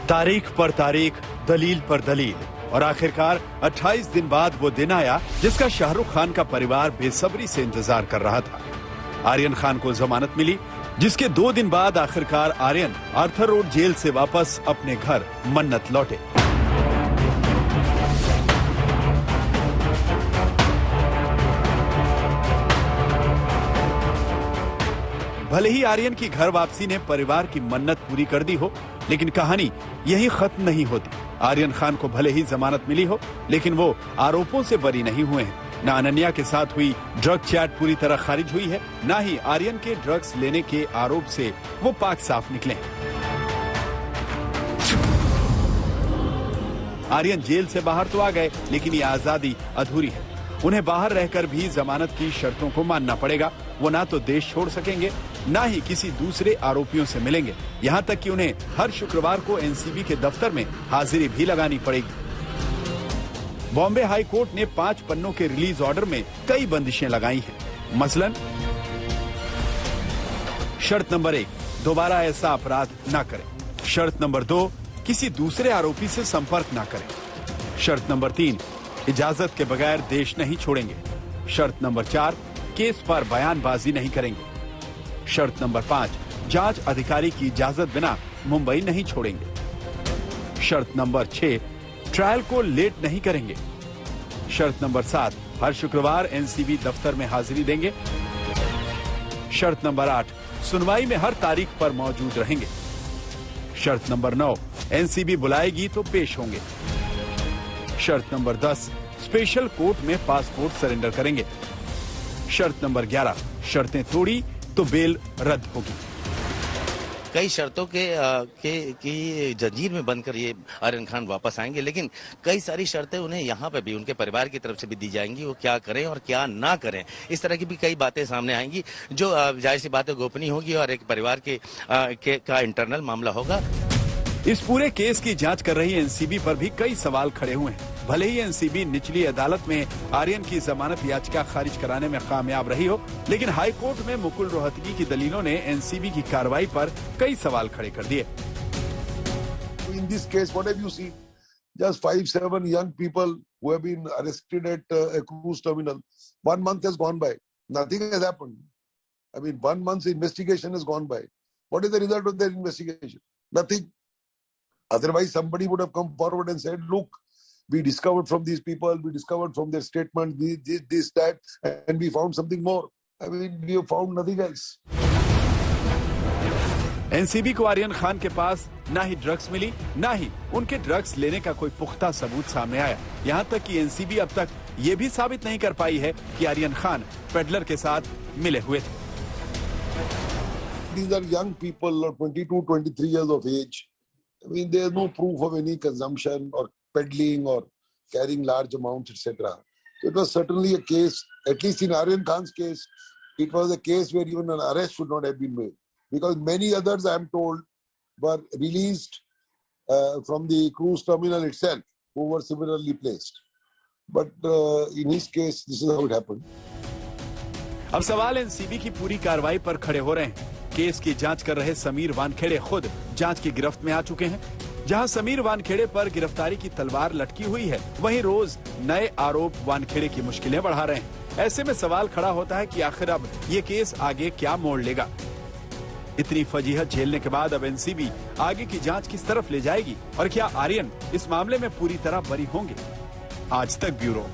तारीख पर तारीख, दलील पर दलील और आखिरकार 28 दिन बाद वो दिन आया जिसका शाहरुख खान का परिवार बेसब्री से इंतजार कर रहा था। आर्यन खान को जमानत मिली, जिसके 2 दिन बाद आखिरकार आर्यन आर्थर रोड जेल से वापस अपने घर मन्नत लौटे। भले ही आर्यन की घर वापसी ने परिवार की मन्नत पूरी कर दी हो, लेकिन कहानी यही खत्म नहीं होती। आर्यन खान को भले ही जमानत मिली हो, लेकिन वो आरोपों से बरी नहीं हुए हैं। न अनन्या के साथ हुई ड्रग चैट पूरी तरह खारिज हुई है, न ही आर्यन के ड्रग्स लेने के आरोप से वो पाक साफ निकले हैं। आर्यन जेल से बाहर तो आ गए, लेकिन ये आजादी अधूरी है। उन्हें बाहर रहकर भी जमानत की शर्तों को मानना पड़ेगा। वो ना तो देश छोड़ सकेंगे, ना ही किसी दूसरे आरोपियों से मिलेंगे। यहाँ तक कि उन्हें हर शुक्रवार को एनसीबी के दफ्तर में हाजिरी भी लगानी पड़ेगी। बॉम्बे हाई कोर्ट ने 5 पन्नों के रिलीज ऑर्डर में कई बंदिशें लगाई हैं। मसलन, शर्त नंबर 1, दोबारा ऐसा अपराध ना करें। शर्त नंबर 2, किसी दूसरे आरोपी से संपर्क ना करें। शर्त नंबर 3, इजाजत के बगैर देश नहीं छोड़ेंगे। शर्त नंबर 4, केस पर बयानबाजी नहीं करेंगे। शर्त नंबर 5, जांच अधिकारी की इजाजत बिना मुंबई नहीं छोड़ेंगे। शर्त नंबर 6, ट्रायल को लेट नहीं करेंगे। शर्त नंबर 7, हर शुक्रवार एनसीबी दफ्तर में हाजिरी देंगे। शर्त नंबर 8, सुनवाई में हर तारीख पर मौजूद रहेंगे। शर्त नंबर 9, एनसीबी बुलाएगी तो पेश होंगे। शर्त नंबर 10, स्पेशल कोर्ट में पासपोर्ट सरेंडर करेंगे। शर्त नंबर 11, शर्तें तोड़ी तो बेल रद्द होगी। कई शर्तों की जंजीर में बंधकर ये आर्यन खान वापस आएंगे, लेकिन कई सारी शर्तें उन्हें यहाँ पे भी उनके परिवार की तरफ से भी दी जाएंगी। वो क्या करें और क्या ना करें, इस तरह की भी कई बातें सामने आएंगी, जो जाहिर सी बातें गोपनीय होगी और एक परिवार का इंटरनल मामला होगा। इस पूरे केस की जांच कर रही एनसीबी पर भी कई सवाल खड़े हुए हैं। भले ही एनसीबी निचली अदालत में आर्यन की जमानत याचिका खारिज कराने में कामयाब रही हो, लेकिन हाई कोर्ट में मुकुल रोहतगी की दलीलों ने एनसीबी की कार्रवाई पर कई सवाल खड़े कर दिए। In this case, what have you seen? Just 5-7 young people who have been arrested at a cruise terminal. 1 month has gone by. Nothing has happened. I mean, 1 month's investigation has gone by. What is the result of their investigation? Nothing. Otherwise, somebody would have come forward and said, look, we discovered from these people, we discovered from their statement, this, that, and we found something more. I mean, we have found nothing else. NCB को आर्यन खान के पास ना ही drugs मिली, ना ही उनके drugs लेने का कोई पुख्ता सबूत सामने आया। यहाँ तक कि एनसीबी अब तक ये भी साबित नहीं कर पाई है कि आर्यन खान पेडलर के साथ मिले हुए थे। These are young people, 22, 23 years of age. I mean, there is no proof of any consumption or peddling or carrying large amounts, etc. So it was certainly a case, at least in Aryan Khan's case, it was a case where even an arrest should not have been made. Because many others, I am told, were released from the cruise terminal itself, who were similarly placed. But in his case, this is how it happened. अब सवाल NCB की पूरी कार्रवाई पर खड़े हो रहे हैं। केस की जांच कर रहे समीर वानखेड़े खुद जांच की गिरफ्त में आ चुके हैं। जहां समीर वानखेड़े पर गिरफ्तारी की तलवार लटकी हुई है, वहीं रोज नए आरोप वानखेड़े की मुश्किलें बढ़ा रहे हैं। ऐसे में सवाल खड़ा होता है कि आखिर अब ये केस आगे क्या मोड़ लेगा। इतनी फजीहत झेलने के बाद अब एनसीबी आगे की जांच किस तरफ ले जाएगी और क्या आर्यन इस मामले में पूरी तरह बरी होंगे? आज तक ब्यूरो।